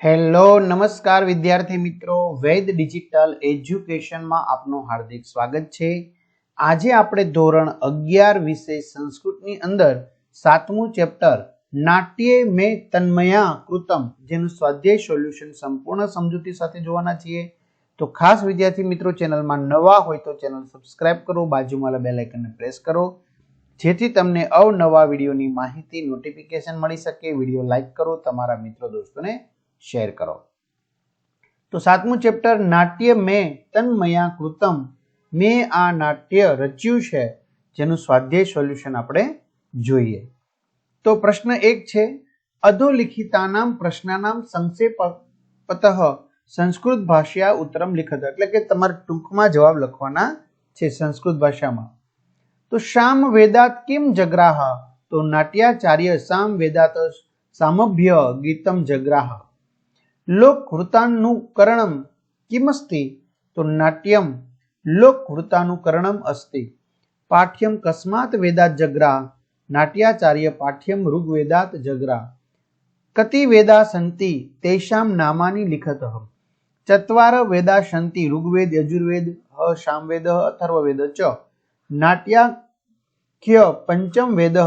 Hello નમસ્કાર વિદ્યાર્થી મિત્રો, વૈદ ડિજિટલ એજ્યુકેશનમાં આપનું હાર્દિક સ્વાગત છે। આજે આપણે ધોરણ 11 વિષય સંસ્કૃતની અંદર 7મું ચેપ્ટર નાટ્યે મેં તન્મયા કૃતમ જેનું સ્વાધ્યાય સોલ્યુશન સંપૂર્ણ સમજૂતી સાથે જોવાના છીએ। તો ખાસ વિદ્યાર્થી મિત્રો, ચેનલમાં નવા હોય તો ચેનલ સબસ્ક્રાઇબ કરો, બાજુમાં બેલ આઇકનને પ્રેસ કરો જેથી તમને અવનવા વિડીયોની માહિતી નોટિફિકેશન મળી શકે। વિડીયો લાઈક કરો, તમારા મિત્રો દોસ્તોને શેર કરો। તો 7મું ચેપ્ટર નાટ્ય મેં તન્મયા કૃતમ, મેં આ નાટ્ય રચ્યું છે જેનું સ્વાધ્યાય સોલ્યુશન આપણે જોઈએ। તો પ્રશ્ન 1 છે, અધોલિખિતાનામ પ્રશ્નાનામ સંક્ષેપતઃ સંસ્કૃત ભાષા ઉત્તરમ લિખત, એટલે કે તમારે ટૂંકમાં જવાબ લખવાના છે સંસ્કૃત ભાષામાં। તો શામ વેદાત કિમ જગ્રાહ, તો નાટ્યાચાર્ય સામ વેદાત સામભ્ય ગીતમ જગ્રાહ। લોકવૃતાનુકरणम किमस्ति, तो नाट्यम लोकवृतानुकरणम अस्ति। पाठ्यम कस्मात् वेदात् जग्रा, नाट्याचार्य पाठ्यम ऋग्वेदात् जग्रा। कति वेदा सन्ति तेषां नामानि लिखतः, चत्वार वेदा सन्ति ऋग्वेद यजुर्वेद सामवेद अथर्ववेद च, नाट्याख्य पंचम वेद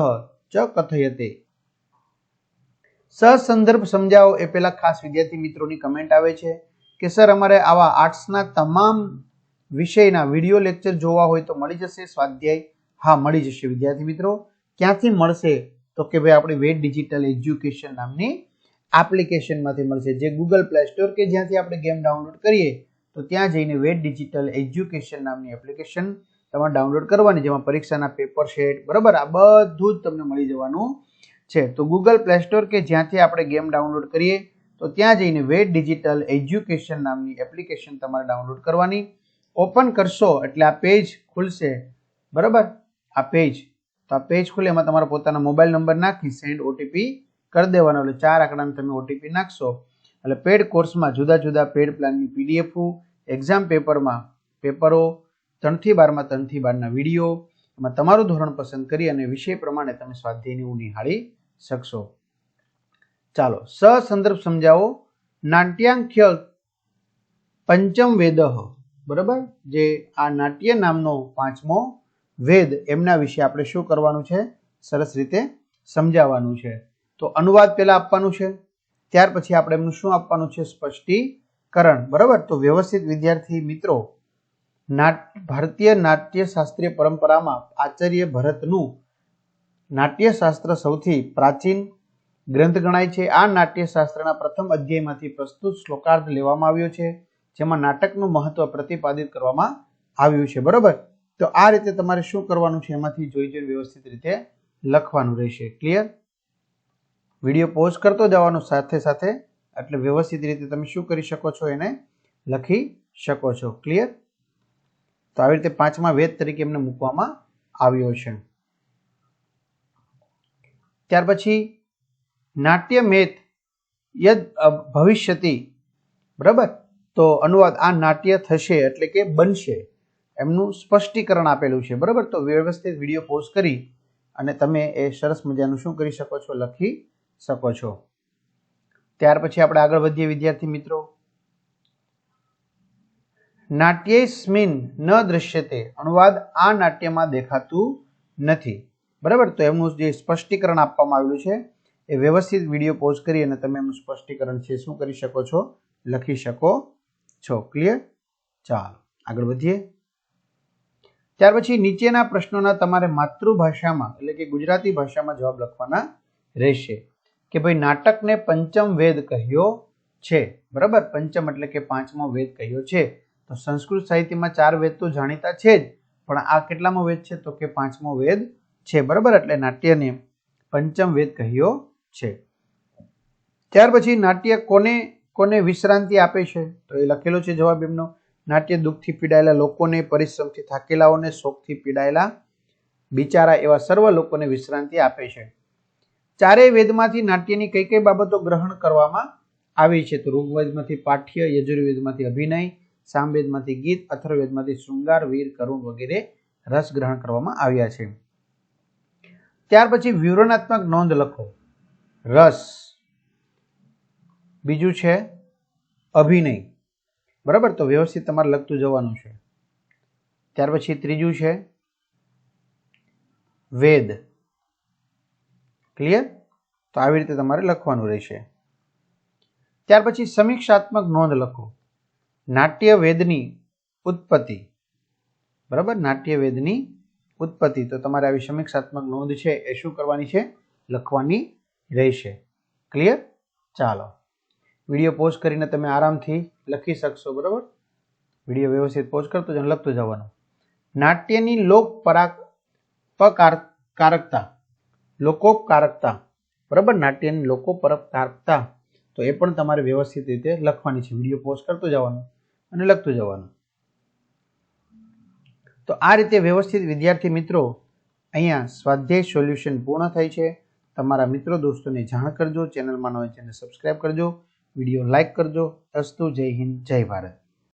च कथयते। સસંદર્ભ સમજાવો એ પહેલા ખાસ વિદ્યાર્થી મિત્રોની કમેન્ટ આવે છે કે સર અમારે આવા આર્ટ્સના તમામ વિષયના વિડિયો લેક્ચર જોવા હોય તો મળી જશે સ્વાધ્યાય? હા, મળી જશે વિદ્યાર્થી મિત્રો। ક્યાંથી મળશે? તો કે ભાઈ આપણી વેદ ડિજિટલ એજ્યુકેશન નામની એપ્લિકેશનમાંથી મળશે, જે ગૂગલ પ્લે સ્ટોર કે જ્યાંથી આપણે ગેમ ડાઉનલોડ કરીએ તો ત્યાં જઈને વેદ ડિજિટલ એજ્યુકેશન નામની એપ્લિકેશન તમારે ડાઉનલોડ કરવાની, જેમાં પરીક્ષાના પેપર સેટ બરાબર આ બધું જ તમને મળી જવાનું છે। તો ગૂગલ પ્લે સ્ટોર કે જ્યાંથી આપણે ગેમ ડાઉનલોડ કરીએ તો ત્યાં જઈને વેદ ડિજિટલ એજ્યુકેશન નામની એપ્લિકેશન તમારે ડાઉનલોડ કરવાની। ઓપન કરશો એટલે આ પેજ ખુલશે બરાબર, આ પેજ, તો આ પેજ ખુલે એમાં તમારો પોતાનો મોબાઈલ નંબર નાખી સેન્ડ ઓટીપી કરી દેવાનો, એટલે 4 આંકડામાં તમે ઓટીપી નાખશો એટલે પેડ કોર્સમાં જુદા જુદા પેડ પ્લાનની પીડીએફ, એક્ઝામ પેપરમાં પેપરો 3 થી 12માં 3 થી 12ના વિડીયો, એમાં તમારું ધોરણ પસંદ કરી અને વિષય પ્રમાણે તમે સ્વાધ્યાયની નિહાળી શકશો। ચાલો સસંદર્ભ સમજાવો। નાટ્યાંખ્ય પંચમ વેદ, બરાબર, જે આ નાટ્ય નામનો 5મો વેદ એમના વિશે આપણે શું કરવાનું છે? સરસ રીતે સમજાવવાનું છે। તો અનુવાદ પહેલા આપવાનું છે, ત્યાર પછી આપણે એમનું શું આપવાનું છે? સ્પષ્ટીકરણ, બરાબર। તો વ્યવસ્થિત વિદ્યાર્થી મિત્રો, ભારતીય નાટ્ય શાસ્ત્રીય પરંપરામાં આચાર્ય ભરતનું નાટ્યશાસ્ત્ર સૌથી પ્રાચીન ગ્રંથ ગણાય છે। આ નાટ્યશાસ્ત્રના પ્રથમ અધ્યાયમાંથી પ્રસ્તુત શ્લોકાર્થ લેવામાં આવ્યો છે, જેમાં નાટકનું મહત્વ પ્રતિપાદિત કરવામાં આવ્યું છે, બરોબર। તો આ રીતે તમારે શું કરવાનું છે? એમાંથી જોઈ વ્યવસ્થિત રીતે લખવાનું રહેશે। ક્લિયર? વિડીયો પોઝ કરતો જવાનો સાથે સાથે, એટલે વ્યવસ્થિત રીતે તમે શું કરી શકો છો? એને લખી શકો છો। ક્લિયર? તો આવી રીતે 5મા વેદ તરીકે એમને મૂકવામાં આવ્યો છે। ત્યાર પછી નાટ્યમેત યદ ભવિષ્યતિ, બરાબર, તો અનુવાદ આ નાટ્ય થશે એટલે કે બનશે, એમનું સ્પષ્ટીકરણ આપેલું છે, બરાબર। તો વ્યવસ્થિત વિડીયો પોઝ કરી અને તમે એ સરસ મજાનું શું કરી શકો છો? લખી શકો છો। ત્યાર પછી આપણે આગળ વધીએ વિદ્યાર્થી મિત્રો। નાટ્યેસ્મિન ન દૃશ્યતે, અનુવાદ આ નાટ્યમાં દેખાતું નથી, બરાબર। તો એમનું જે સ્પષ્ટીકરણ આપવામાં આવેલું છે એ વ્યવસ્થિત વિડીયો પોઝ કરી અને તમે એમનું સ્પષ્ટીકરણ છે શું કરી શકો છો? લખી શકો છો। ક્લિયર? ચાલો આગળ વધીએ। ત્યાર પછી નીચેના પ્રશ્નોના તમારે માતૃભાષામાં એટલે કે ગુજરાતી ભાષામાં જવાબ લખવાના રહેશે કે ભાઈ નાટકને પંચમ વેદ કહ્યો છે, બરાબર। પંચમ એટલે કે 5મો વેદ કહ્યો છે। તો સંસ્કૃત સાહિત્યમાં 4 વેદ તો જાણીતા છે જ, પણ આ કેટલામો વેદ છે? તો કે 5મો વેદ છે, બરાબર। એટલે નાટ્યને પંચમ વેદ કહ્યો છે। ત્યાર પછી નાટ્ય કોને કોને વિશ્રાંતિ આપે છે? તો એ લખેલો છે જવાબ એમનો, નાટ્ય દુઃખથી પીડાયેલા લોકોને, પરિશ્રમથી થાકેલાઓને, શોકથી પીડાયેલા બિચારા એવા સર્વ લોકોને વિશ્રાંતિ આપે છે। 4 વેદમાંથી નાટ્યની કઈ કઈ બાબતો ગ્રહણ કરવામાં આવી છે? તો ઋગ્વેદમાંથી પાઠ્ય, યજુર્વેદમાંથી અભિનય, સામવેદમાંથી ગીત, અથર્વવેદમાંથી શૃંગાર, વીર, કરુણ વગેરે રસ ગ્રહણ કરવામાં આવ્યા છે। ત્યાર પછી વિવરણાત્મક નોંધ લખો। રસ, બીજું છે અભિનય, બરાબર, તો વ્યવસ્થિત તમારે લખતું જવાનું છે. ત્યાર પછી ત્રીજું છે વેદ. ક્લિયર? તો આવી રીતે તમારે લખવાનું રહેશે. ત્યાર પછી સમીક્ષાત્મક નોંધ લખો. નાટ્ય વેદની ઉત્પત્તિ, બરાબર, નાટ્ય વેદની ઉત્પત્તિ. તો તમારે આવી સમીક્ષાત્મક નોંધ છે એ શું કરવાની છે? લખવાની રહેશે. ક્લિયર? ચાલો, વિડીયો પોઝ કરીને તમે આરામથી લખી શકશો, બરાબર. વિડીયો વ્યવસ્થિત પોઝ કરતો જ લખતું જવાનું. નાટ્યની લોકોપકારકતા, બરાબર, નાટ્યની લોકોપકારકતા, તો એ પણ તમારે વ્યવસ્થિત રીતે લખવાની છે. વિડીયો પોઝ કરતું જવાનું અને લખતું જવાનું. તો આ રીતે વ્યવસ્થિત વિદ્યાર્થી મિત્રો અહીંયા સ્વાધ્યાય સોલ્યુશન પૂર્ણ થાય છે. તમારા મિત્રો દોસ્તોને જાણ કરજો. ચેનલમાં નવા ચેનલ સબસ્ક્રાઇબ કરજો. વિડીયો લાઇક કરજો. અસ્તુ. જય હિન્દ, જય ભારત.